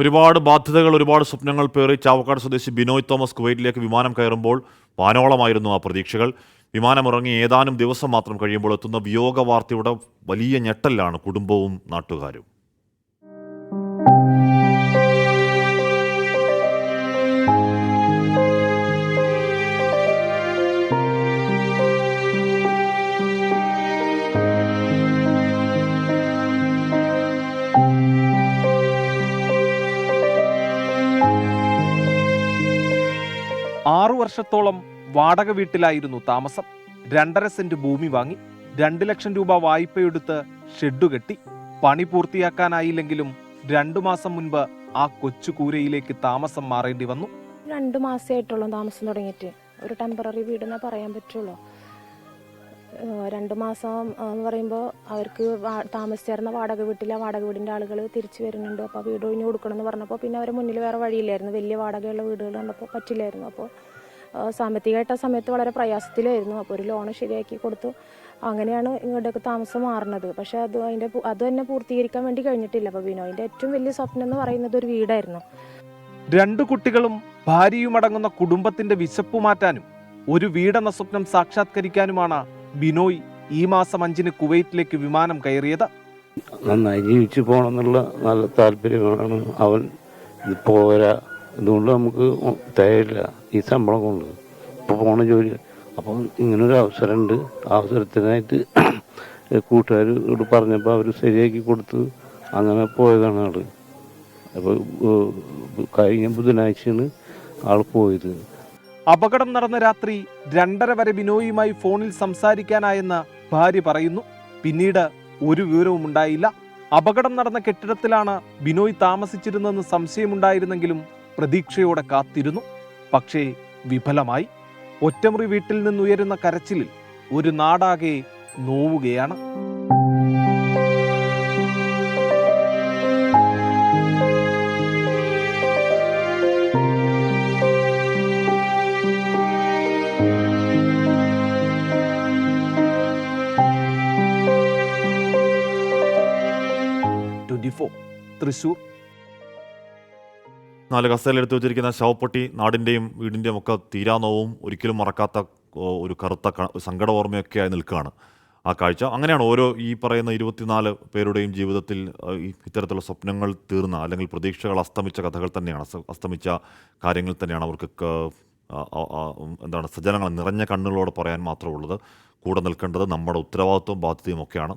ഒരുപാട് ബാധ്യതകൾ, ഒരുപാട് സ്വപ്നങ്ങൾ പേറി ചാവക്കാട് സ്വദേശി ബിനോയ് തോമസ് കുവൈറ്റിലേക്ക് വിമാനം കയറുമ്പോൾ വാനോളമായിരുന്നു ആ പ്രതീക്ഷകൾ. വിമാനമിറങ്ങി ഏതാനും ദിവസം മാത്രം കഴിയുമ്പോൾ എത്തുന്ന വിയോഗ വാർത്തയുടെ വലിയ ഞെട്ടലാണ് കുടുംബവും നാട്ടുകാരും. 6 വർഷത്തോളം വാടക വീട്ടിലായിരുന്നു താമസം. 2.5 സെന്റ് ഭൂമി വാങ്ങി 2 ലക്ഷം രൂപ വായ്പയെടുത്ത് ഷെഡ് കെട്ടി. പണി പൂർത്തിയാക്കാനായില്ലെങ്കിലും 2 മാസം മുൻപ് ആ കൊച്ചു കൂരയിലേക്ക് താമസം മാറേണ്ടി വന്നു. 2 മാസമായിട്ടുള്ളൂ താമസം തുടങ്ങിയിട്ട്. ഒരു ടെമ്പററി വീടെന്നേ പറയാൻ പറ്റുള്ളൂ. 2 മാസം എന്ന് പറയുമ്പോൾ അവർക്ക് താമസിച്ചിരുന്ന വാടക വീടിൻ്റെ ആളുകൾ തിരിച്ചു വരുന്നുണ്ട്. അപ്പോൾ വീട് ഒഴിഞ്ഞു കൊടുക്കണമെന്ന് പറഞ്ഞപ്പോൾ പിന്നെ അവരെ മുന്നിൽ വേറെ വഴിയില്ലായിരുന്നു. വലിയ വാടകയുള്ള വീടുകൾ കണ്ടപ്പോൾ പറ്റില്ലായിരുന്നു. അപ്പോൾ സാമ്പത്തികമായിട്ട് ആ സമയത്ത് വളരെ പ്രയാസത്തിലായിരുന്നു. അപ്പോൾ ഒരു ലോണ് ശരിയാക്കി കൊടുത്തു. അങ്ങനെയാണ് ഇങ്ങോട്ടേക്ക് താമസം മാറുന്നത്. പക്ഷേ അത് തന്നെ പൂർത്തീകരിക്കാൻ വേണ്ടി കഴിഞ്ഞിട്ടില്ല. അപ്പോൾ ബിനോയിൻ്റെ ഏറ്റവും വലിയ സ്വപ്നം എന്ന് പറയുന്നത് ഒരു വീടായിരുന്നു. 2 കുട്ടികളും ഭാര്യയും അടങ്ങുന്ന കുടുംബത്തിന്റെ വിശപ്പ് മാറ്റാനും ഒരു വീടെന്ന സ്വപ്നം സാക്ഷാത്കരിക്കാനുമാണ് ബിനോയ് ഈ മാസം 5-ന് കുവൈറ്റിലേക്ക് വിമാനം കയറിയത്. നന്നായി ജീവിച്ചു പോകണമെന്നുള്ള നല്ല താല്പര്യമാണ് അവൻ. പോരാ, ഇതുകൊണ്ട് നമുക്ക് തയ്യില്ല ഈ ശമ്പളം കൊണ്ട് ഇപ്പോൾ പോണ ജോലി. അപ്പം ഇങ്ങനൊരു അവസരമുണ്ട്. അവസരത്തിനായിട്ട് കൂട്ടുകാരോട് പറഞ്ഞപ്പോൾ അവർ ശരിയാക്കി കൊടുത്ത് അങ്ങനെ പോയതാണ് ആള്. അപ്പോൾ കഴിഞ്ഞ ബുധനാഴ്ചയാണ് ആൾ പോയത്. അപകടം നടന്ന രാത്രി 2:30 വരെ ബിനോയുമായി ഫോണിൽ സംസാരിക്കാനായെന്ന് ഭാര്യ പറയുന്നു. പിന്നീട് ഒരു വിവരവും ഉണ്ടായില്ല. അപകടം നടന്ന കെട്ടിടത്തിലാണ് ബിനോയ് താമസിച്ചിരുന്നെന്ന് സംശയമുണ്ടായിരുന്നെങ്കിലും പ്രതീക്ഷയോടെ കാത്തിരുന്നു. പക്ഷേ വിഫലമായി. ഒറ്റമുറി വീട്ടിൽ നിന്നുയരുന്ന കരച്ചിലിൽ ഒരു നാടാകെ നോവുകയാണ്. തൃശൂർ. 4 കസേരയിലെടുത്ത് വെച്ചിരിക്കുന്ന ശവപ്പെട്ടി നാടിൻ്റെയും വീടിൻ്റെയും ഒക്കെ തീരാനോവും ഒരിക്കലും മറക്കാത്ത ഒരു കറുത്ത സങ്കട ഓർമ്മയൊക്കെയായി നിൽക്കുകയാണ് ആ കാഴ്ച. അങ്ങനെയാണ് ഓരോ ഈ പറയുന്ന 24 പേരുടെയും ജീവിതത്തിൽ ഇത്തരത്തിലുള്ള സ്വപ്നങ്ങൾ തീർന്ന അല്ലെങ്കിൽ പ്രതീക്ഷകൾ അസ്തമിച്ച കഥകൾ തന്നെയാണ്, അസ്തമിച്ച കാര്യങ്ങൾ തന്നെയാണ് അവർക്ക് സജ്ജനങ്ങൾ നിറഞ്ഞ കണ്ണുകളോട് പറയാൻ മാത്രമുള്ളത്. കൂടെ നിൽക്കേണ്ടത് നമ്മുടെ ഉത്തരവാദിത്വവും ബാധ്യതയും ഒക്കെയാണ്.